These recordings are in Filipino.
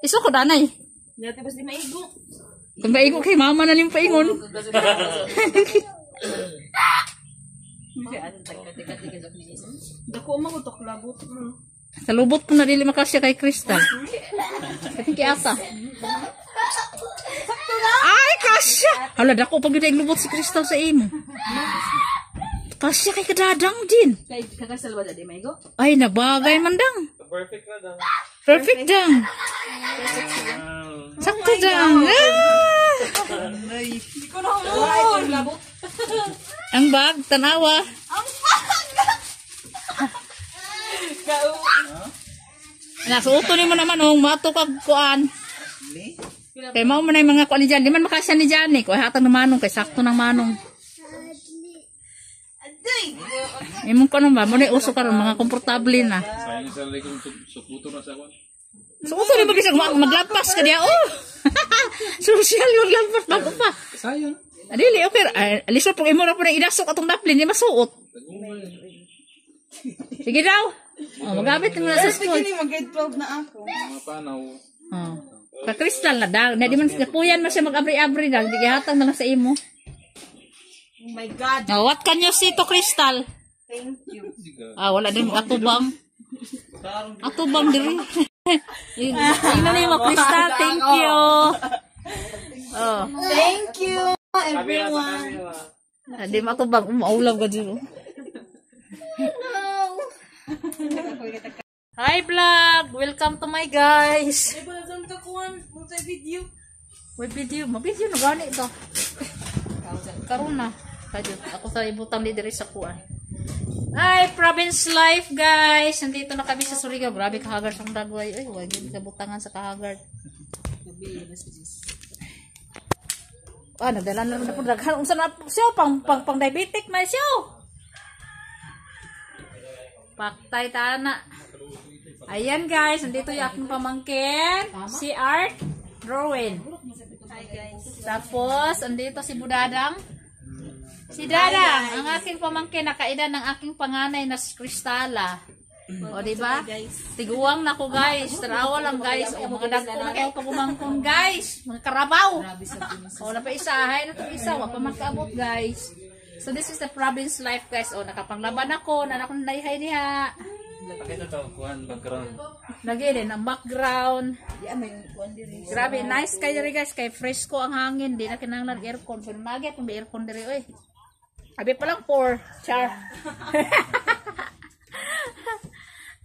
Iso ko danay. Dati basta maigo. Kung maigo kay mama na ning paingon. Dako mo utok labot mo. Salubot ko na dili makasya kay Crystal. Kati ata. Ay, kasya! Hala, dako pag yun lubot si Crystal sa imo. Kasya kay kadadang din. Kay kakasal ba dati maigo? Ay, nabagay man dang. Perfect na dang. Perfect dang. Sakto dang. Hindi ko na mo. Labot. Ang bag, tanawa. Nasuto ni mo naman mato kag kuan. Kay mao man ay mga kuan ni Jan, di man makasya ni Jan eh. Kuy hatang na manong kay sakto ng manong. Imong kuno ba mo ni uso karon mga komportable na. Sayang sa likod sukuto na sa kuan. Suto ni bagis maglapas ka diya oh. Social yung lampas bago pa. Sayang. Adili okay. Aliso pag imo na po na idasok atong daplin di masuot. Sige daw. Oh, magamit mo na sa school. Sige mag-grade 12 na ako. Mga panaw. Oh. Ka Crystal na daw. Na di man napuyan man siya mag-abri-abri daw. Di gihatag na lang sa imo. Oh my God. Oh, what can you see to Crystal? Thank you. Ah, wala din atubang. Atubang diri. Tingnan niyo mo Crystal. Thank you. Oh. Thank you everyone. Di matubang. Umaulaw ka dito. Hi vlog! Welcome to my guys! Video. May video. Mabideo na gani ito. Karoon na. Ako sa ibutang di diri sa kuan. Hi! Province life guys! Nandito na kami sa Surigao. Grabe kahagard ang dagway. Ay, wag yun sa butangan sa kahagard. Ah, nagdala na naman po daghan. Unsa na siya? Pang diabetic na siya. Paktay tana. Ayan guys, nandito yung aking pamangkin. Si Art Drawing. Hi guys. Tapos, andito si Budadang. Si Dadang, ang aking pamangkin, nakaedad ng aking panganay na si Crystala. O, diba? Tiguang na ko guys. Tarawa lang guys. O, mga dagko na kayo pagumangkon guys. Mga karabaw. O, napaisahay na itong isa. Wag pa magkaabot guys. So, this is the province life guys. O, nakapanglaban ako. Nanak na naihay niya. Pakita to kuan background. Lagi din ang background. Grabe, nice kayo rin guys. Kay fresco ang hangin. Di na kinanglan aircon. Pero nagay kung may aircon diri. Uy. Abi pa lang 4. Char.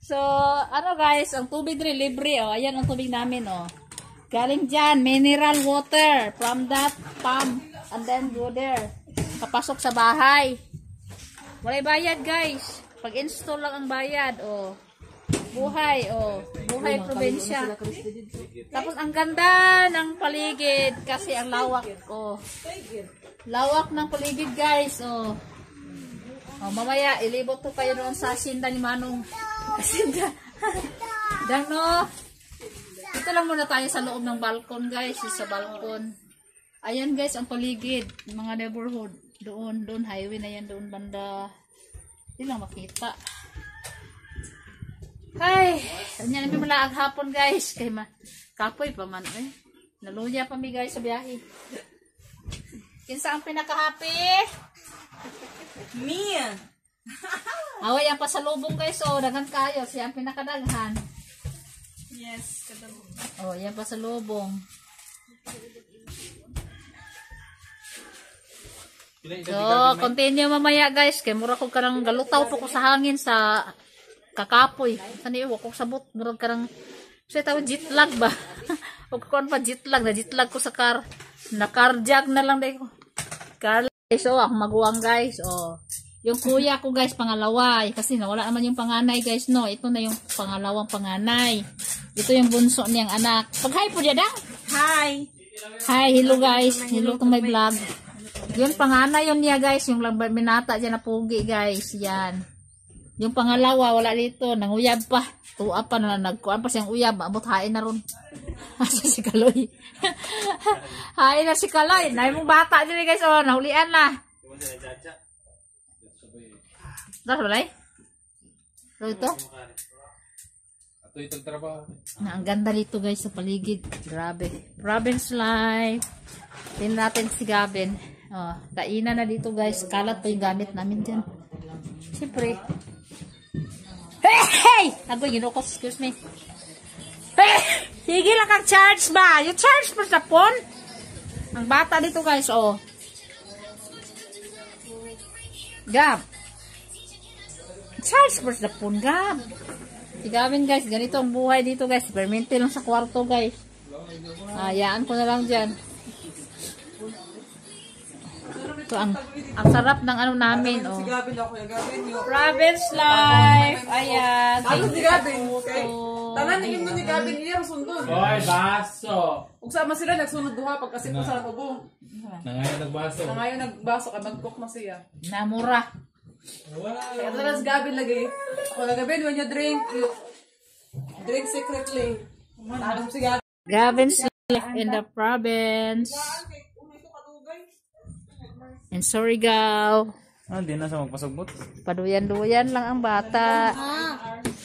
So, ano guys, ang tubig rin libre. Oh. Ayan ang tubig namin. Oh. Galing dyan, mineral water from that pump. And then go there. Kapasok sa bahay. Walay bayad guys. Pag-install lang ang bayad, oh. Buhay, oh. Buhay probinsya. Tapos ang ganda ng paligid kasi ang lawak, oh. Lawak ng paligid, guys, oh. Oh, mamaya ilibot to kayo doon sa asinda ni Manong. Asinda. Dan, no. Dito lang muna tayo sa loob ng balkon, guys, sa balkon. Ayan, guys, ang paligid, mga neighborhood. Doon highway na yan, doon banda. Hindi lang makita. Ay, ganyan namin mula ang hapon guys. Kay kapoy pa man eh. Naluya pa mi guys sa biyahe. Kinsa ang pinaka-happy? Mia. Away ang pasalubong guys. Oh, daghan kayo. Siya ang pinakadaghan. Yes, kadaghan. Oh, yan pasalubong. So, continue mamaya guys. Kaya mura ko karang galutaw po ko sa hangin sa kakapoy. Saniwa ko sabot. Mura karang siya tawag jet lag ba? Huwag ko pa jet lag. Na jet lag ko sa car. Na carjack na lang dahil ko. Car guys. So, ako maguwang guys. Oh. Yung kuya ko guys, pangalawa. Kasi nawala naman yung panganay guys. No, ito na yung pangalawang panganay. Ito yung bunso niyang anak. Pag-hi po dyan ah. Hi. Hi, hello guys. Hello to my vlog. Yun, panganay yun niya guys. Yung lang binata dyan na pugi guys. Yan. Yung pangalawa, wala dito. Nanguyab pa. Tuwa pa na nagkuhan pa siyang uyab. Abot hain na ron. Asa si Kaloy. Hain na si Kaloy. Nahin mong bata dyan guys. Oh, nahulian na. Das balay? So ito, Ato itong trabaho. ang ganda dito guys sa paligid. Grabe. Province life. Tingnan natin si Gavin. Oh, kainan na dito guys. Kalat pa yung gamit namin dyan. Siyempre. Hey! Ako, ginukos. Excuse me. Hey! Sige lang kang charge ba? You charge pa sa phone? Ang bata dito guys, oh. Gab. Charge pa sa phone, Gab. Si Gavin guys, ganito ang buhay dito guys. Permente lang sa kwarto guys. Hayaan ko na lang dyan. So, ang sarap ng ano namin, oh. Si Gavin ako, yung Gavin yung... Province life. Ayan. Ano si Gavin? Tanan, naging doon ni Gavin, iya masundon. Hoy, baso! Ug sama sila, nagsunod duha pagkasip ko sa ubo. Nangayon nagbaso. Na ngayon nagbaso ka, mag-cook na siya. Namura. Wala. Kaya talaga si Gavin lagi. Ako na Gavin, when you drink, you drink secretly. Tanong si Gavin. Gavin's life in the province. In Surigao. Hindi na sa magpasugbot. Paduyan-duyan lang ang bata.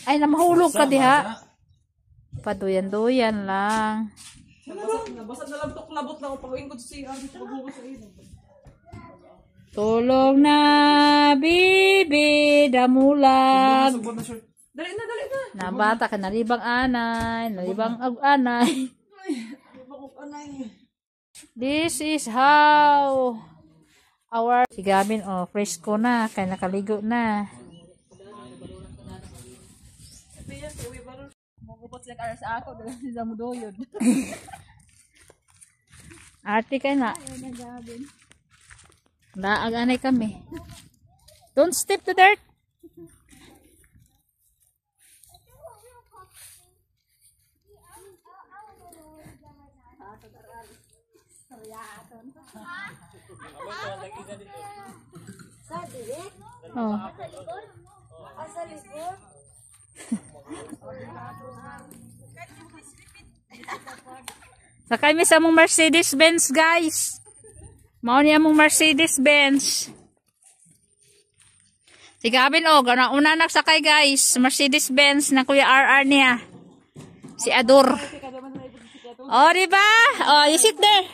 Ay, namahulog ka diha. Paduyan-duyan lang. Nabasag na lang labot na ako pag-uwing ko siya. Pag-uwing sa iyo. Tulog na, bibi, damulag. Dali na, dali na. Na bata ka, nalibang anay, nalibang anay. This is how our si Gavin, oh, fresco na, kaya nakaligo na. Magupot sila kaya sa ako, dali sa mudoyod. Arte kayo na. Naaganay kami. Don't step to dirt. Oh. Sakay mi sa mong Mercedes-Benz guys. Mao niya mong Mercedes-Benz. Si Gavin, oh, una nagsakay guys. Mercedes-Benz na Kuya RR niya. Si Ador. Oh, diba? Oh, you sit there.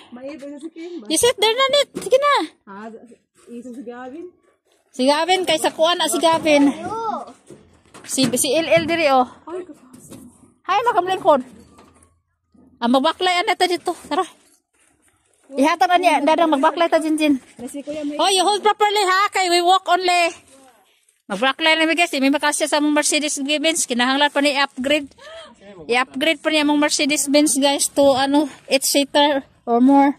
You sit there na net. Sige na. Isang si Gavin. Si Gavin, kay sa kuan na si Gavin. Si LL diri, oh. Hi, makamlingkod. Magbaklay na ta dito. Tara. Ihatan na niya. Dadang magbaklay ta, Jinjin. Oh, you hold properly ha. Kay we walk only. Magbaklay na mi guys. May makasya sa mong Mercedes-Benz. Kinahanglan pa ni upgrade. I-upgrade pa niya mong Mercedes-Benz guys to 8-seater or more.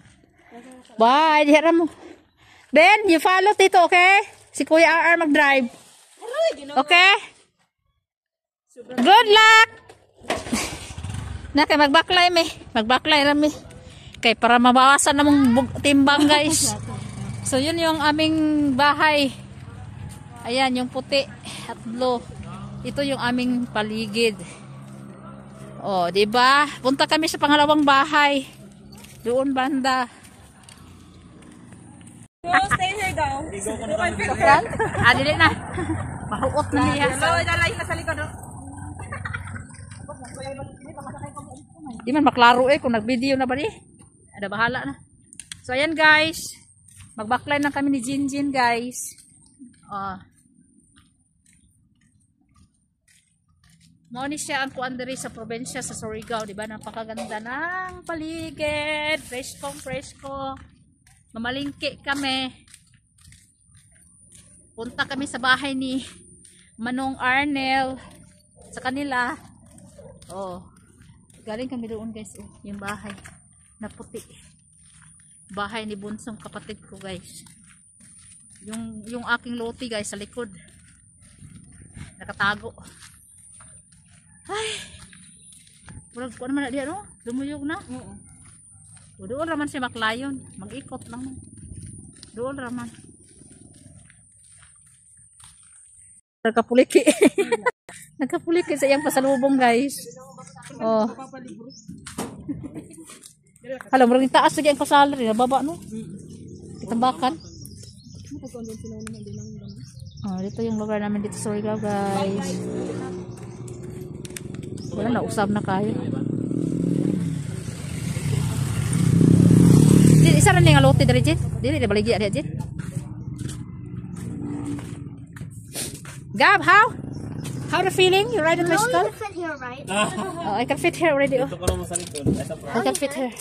Bye. Dihara mo. Then, you follow Tito, okay? Si Kuya RR mag-drive. Okay? Good luck! Na kay magbaklay mi. Magbaklay na mi. Kay para mabawasan namong timbang guys. So yun yung aming bahay. Ayan yung puti at blue. Ito yung aming paligid. Oh, di ba? Punta kami sa pangalawang bahay. Doon banda. Stay here daw. Sa front? Dili na. Mahuot na niya. Hello, dalay na sa likod. Di man maklaro kung nag-video na ba di? Ada bahala na. So ayan guys. Mag-backline lang kami ni Jinjin guys. Mao siya ang kuandari sa probinsya sa Surigao, di ba? Napakaganda ng paligid. Presko. Mamalingki kami. Punta kami sa bahay ni Manong Arnel sa kanila. Oh. Galing kami doon guys, oh, yung bahay na puti. Bahay ni bunsong kapatid ko guys. Yung aking loti guys sa likod. Nakatago. Ay. Wala ko naman na diyan, no? Lumuyog na. Doon raman si Maklayon. Mag-ikot lang. Doon raman. Nagkapuliki. Nagkapuliki sa iyang pasalubong guys. Oh. Hala, maraming taas lagi ang kasalary. Nababa, no? Kitambakan. Oh, dito yung lugar namin dito sa Surigao, guys. Wala na, usab na kayo. Isa rin nga lote dari Jen. Dili na baligi ada Jen. Gab, how? How the feeling? You ride on my skull? You can fit here, right? Oh, I can fit here already. Oh. Ito ko naman sa likod. Ito po. I can fit here.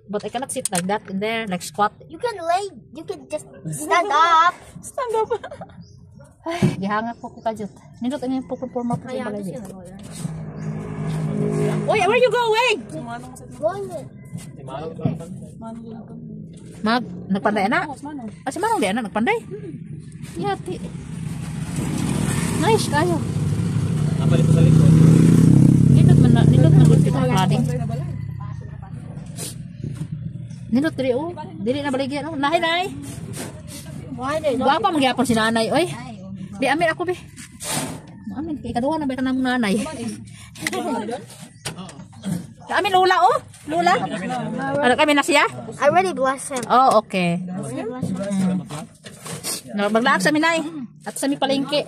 But I cannot sit like that in there, like squat. You can lay. You can just stand up. Stand up. Ay, gihanga po ko kajut. Nindot ang yung pupunporma po sa balay. Oy, where you going? Going in. Mag, nagpanday na? Ah, si Manong di na, nagpanday? Yati. Nice kayo. Napali po sa likod. Nindot man good kita flooding. Nindot diri oh. Dili na baligyan oh. Nahay. Why they Wa pa magyapon si nanay oy. Di amin ako be. Amin kay kaduha na ba kanang nanay. Amin lula oh. Lula. Ano kami na siya? I already blessed him. Oh, okay. No, maglaag sa minay. At sa mi palengke.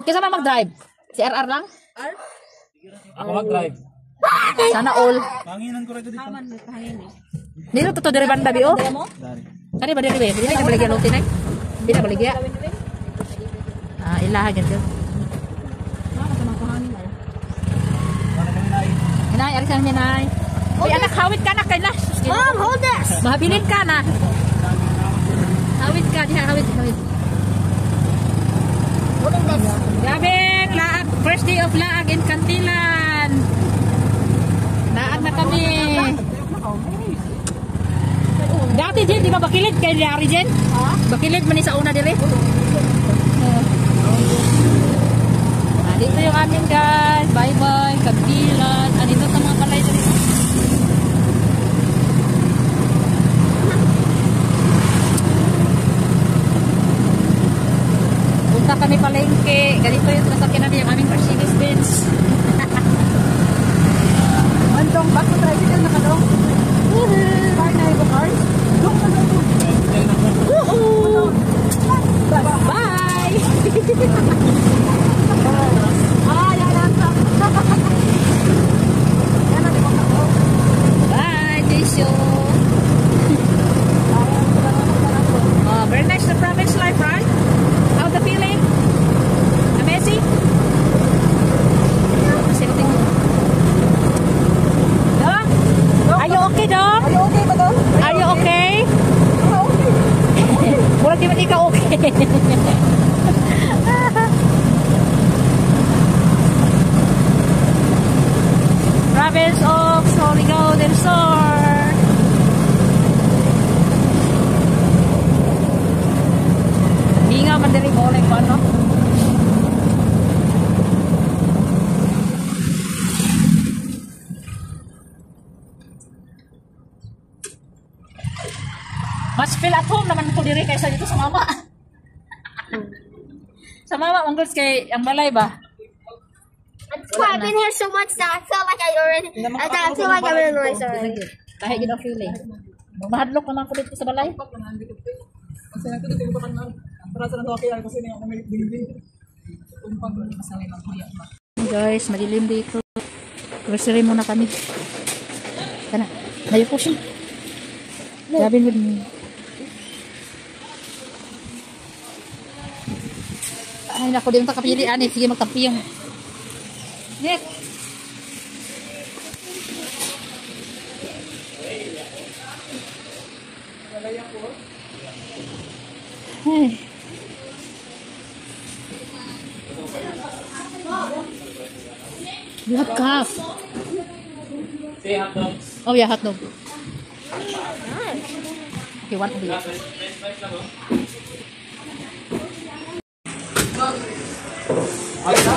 Kisa man mag-drive? Si RR lang? Ako mag-drive. Sana all. Panginan ko rin dito. Dito to dire banda bi oh. Kani ba dire be? Dili na baligya lutin ay. Dili na baligya. Ah, ilaha gid. Inay, ari sa minay. Uy, anak, hawit ka na kay na. Mom, hold this. Mahabilin ka na. Hawit ka, diha, hawit. Holding this. Grabe, laag. First day of laag in Kantilan. Laag na kami. Dati, Jen, di ba bakilid kay Larry, Jen? Bakilid man sa una dili. Dito yung amin guys. Bye-bye. Kantilan. Andito sa mga palay dito. Punta kami palengke. Ganito yung nasakyan namin yung aming Mercedes-Benz. Mandong, back to tricycle na ka dong. Car na yung cars. Bye! Bye, Tisho. Oh, very nice the province life, right? How's the feeling? Amazing? Dong? Are you okay, Dong? Are you okay ba doon? Are you okay? Murag di man ikaw okay. Province of Surigao del Sur. Hindi nga man diri boleh pa no. Mas feel at home naman ko diri kaysa dito sa mama. Sa mama manggol kay ang balay ba? That's why I've been here so much that I feel like I feel like I'm in a noise already. Kahit gid ang feeling. Mahadlok naman ko dito sa balay. Kasi nagtuto ko kan man. Para sa okay lang kasi nga may dingding. Umpag ko masalay lang kuya. Guys, madilim dito. Grocery muna kami. Kana, layo po siya. Grabe mo din. Ay, naku, di mo takapilian eh. Sige, magtampi yung. Nick! Ay. You have calf. Say hot dogs. Oh yeah, hot dog. Okay, one of these.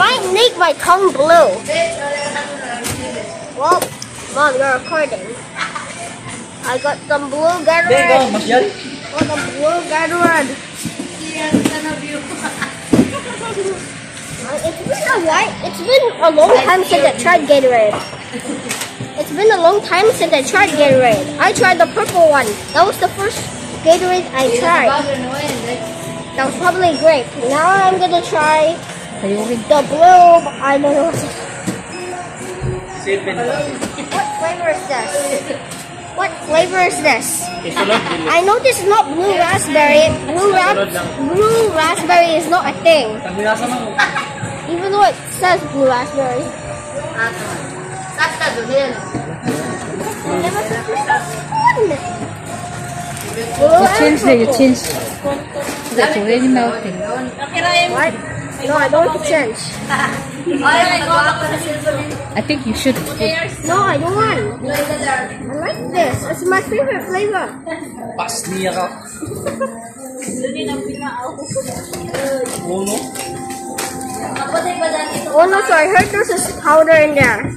Might make my tongue blue. Well, Mom, you're recording. I got some blue Gatorade. Oh, some blue Gatorade. It's been a long time since I tried Gatorade. It's been a long time since I tried Gatorade. I tried the purple one. That was the first Gatorade I tried. That was probably grape. Now I'm gonna try Sayurin. the blue. I don't know. What flavor is this? What flavor is this? I know this is not blue raspberry. Blue raspberry is not a thing. Even though it says blue raspberry. You change it, you change. That's already melting. What? No, I don't want to change. I think you should. No, I don't want. I like this. It's my favorite flavor. Pas niya ka. Oh no, so I heard there's a powder in there.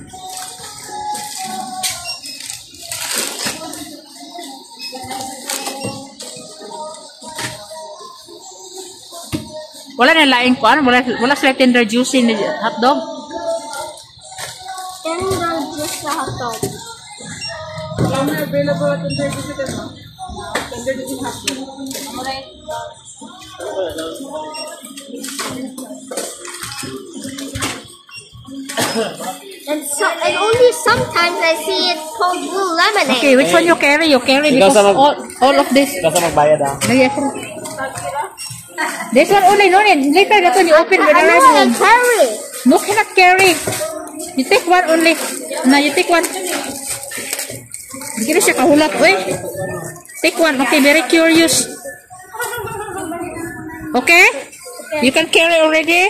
Wala na laing kuan, wala sila tender juice in the hot dog. Tender juice sa hot dog. Available at tender juice ito, no? Tender juice hot dog. And only sometimes I see it called blue lemonade. Okay, which one you carry? You carry because all of this. Kasi magbayad ah. This one only, no need. Later that one you open with the I red know I one. carry. No, cannot carry. You take one only. No, you take one. Hindi na siya kahulap, eh. Take one. Okay, very curious. Okay? You can carry already.